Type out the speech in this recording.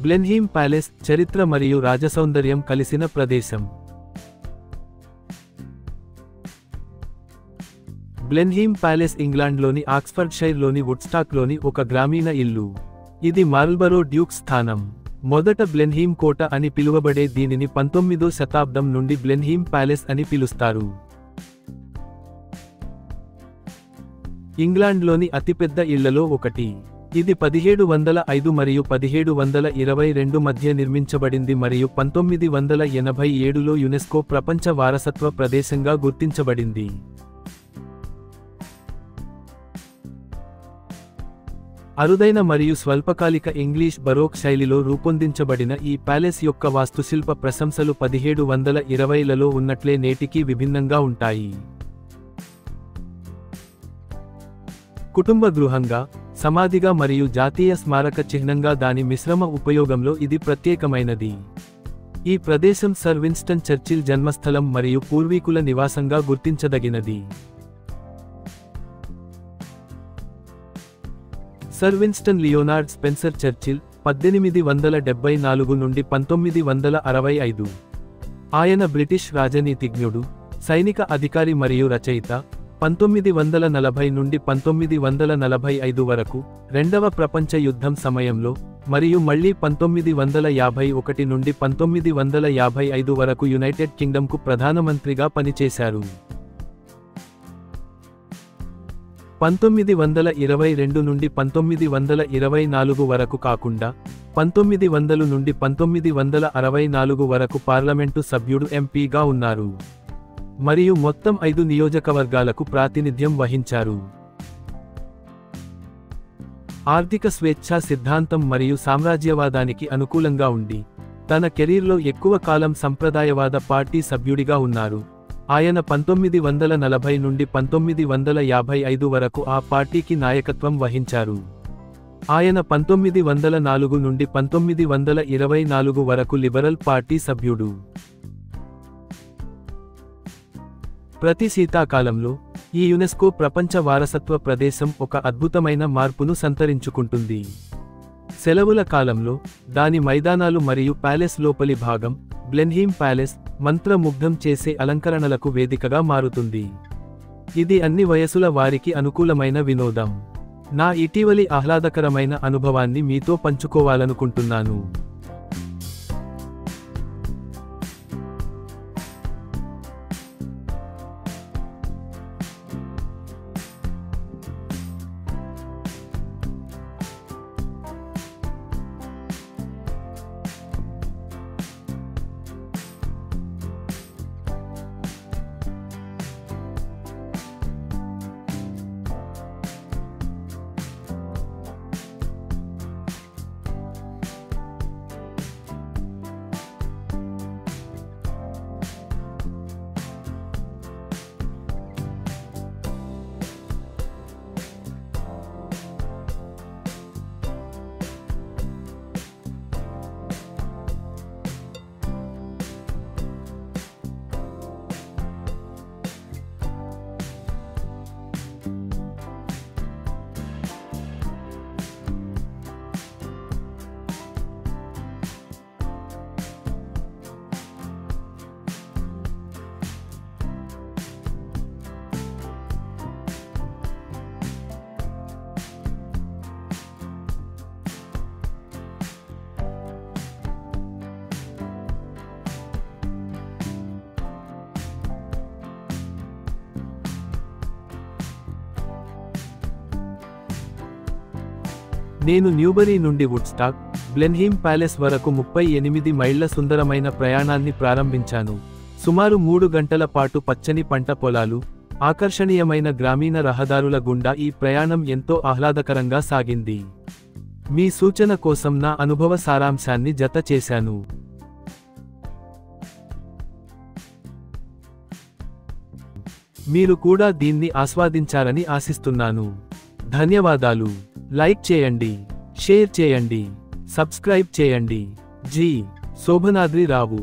బ్లెన్హీమ్ palace చరిత్ర మరియు రాజసౌందర్యం కలిసిన ప్రదేశం. బ్లెన్హీమ్ ప్యాలెస్ ఇంగ్లాండ్లోని ఆక్స్ఫర్డ్షైర్లోని వుడ్స్టాక్లోని ఒక గ్రామీణ ఇల్లు. ఇది మార్ల్బరో డ్యూక్ స్థానం. మొదట బ్లెన్హీమ్ కోట అని పిలువబడే దీనిని 19వ శతాబ్దం నుండి బ్లెన్హీమ్ ప్యాలెస్ అని పిలుస్తారు. ఇంగ్లాండ్లోని అతిపెద్ద ఇళ్లలో ఒకటి. ఇది 1705 మరియు 1722 మధ్య నిర్మించబడింది మరియు 1987లో యునెస్కో ప్రపంచ వారసత్వ ప్రదేశంగా గుర్తించబడింది. అరుదైన మరియు స్వల్పకాలిక ఇంగ్లీష్ బరోక్ శైలిలో రూపొందించబడిన ఈ ప్యాలెస్ యొక్క వాస్తుశిల్ప ప్రశంసలు 1720లలో ఉన్నట్లే నేటికీ విభిన్నంగా ఉంటాయి. కుటుంబ గృహంగా, సమాధిగా మరియు జాతీయ స్మారక చిహ్నంగా దాని మిశ్రమ ఉపయోగంలో ఇది ప్రత్యేకమైనది. ఈ ప్రదేశం సర్ విన్స్టన్ చర్చిల్ జన్మస్థలం మరియు పూర్వీకుల నివాసంగా గుర్తించదగినది. Sir Winston Leonard Spencer Churchill 1874 నుండి 1965. ఆయన బ్రిటిష్ రాజనీతిజ్ఞుడు, సైనిక అధికారి మరియు రచయిత. 1940 నుండి 1945 వరకు రెండవ ప్రపంచ యుద్ధం సమయంలో మరియు మళ్లీ 1951 నుండి 1955 వరకు యునైటెడ్ కింగ్డమ్కు ప్రధానమంత్రిగా పనిచేశారు. 1922 నుండి 1924 వరకు కాకుండా 1900 నుండి 1964 వరకు పార్లమెంటు సభ్యుడు ఎంపీగా ఉన్నారు మరియు మొత్తం 5 నియోజకవర్గాలకు ప్రాతినిధ్యం వహించారు. ఆర్థిక స్వేచ్ఛా సిద్ధాంతం మరియు సామ్రాజ్యవాదానికి అనుకూలంగా ఉండి, తన కెరీర్లో ఎక్కువ కాలం సంప్రదాయవాద పార్టీ సభ్యుడిగా ఉన్నారు. ఆయన 1940 నుండి 1955 వరకు ఆ పార్టీకి నాయకత్వం వహించారు. ఆయన 1904 నుండి 1924 వరకు లిబరల్ పార్టీ సభ్యుడు. ప్రతి శీతాకాలంలో ఈ యునెస్కో ప్రపంచ వారసత్వ ప్రదేశం ఒక అద్భుతమైన మార్పును సంతరించుకుంటుంది. సెలవుల కాలంలో దాని మైదానాలు మరియు ప్యాలెస్ లోపలి భాగం, బ్లెన్హీమ్ ప్యాలెస్, మంత్రముగ్ధం చేసే అలంకరణలకు వేదికగా మారుతుంది. ఇది అన్ని వయసుల వారికి అనుకూలమైన వినోదం. నా ఇటీవలి ఆహ్లాదకరమైన అనుభవాన్ని మీతో పంచుకోవాలనుకుంటున్నాను. నేను న్యూబరీ నుండి వుడ్స్టాక్, బ్లెన్హీమ్ ప్యాలెస్ వరకు 38 మైళ్ల సుందరమైన ప్రయాణాన్ని ప్రారంభించాను. సుమారు 3 గంటల పాటు పచ్చని పంట పొలాలు, ఆకర్షణీయమైన గ్రామీణ రహదారుల గుండా ఈ ప్రయాణం ఎంతో ఆహ్లాదకరంగా సాగింది. మీ సూచన కోసం నా అనుభవ సారాంశాన్ని జత చేశాను. మీరు కూడా దీన్ని ఆస్వాదించారని ఆశిస్తున్నాను. ధన్యవాదాలు. లైక్ చేయండి, షేర్ చేయండి, సబ్స్క్రైబ్ చేయండి. జి. శోభనాద్రి రావు.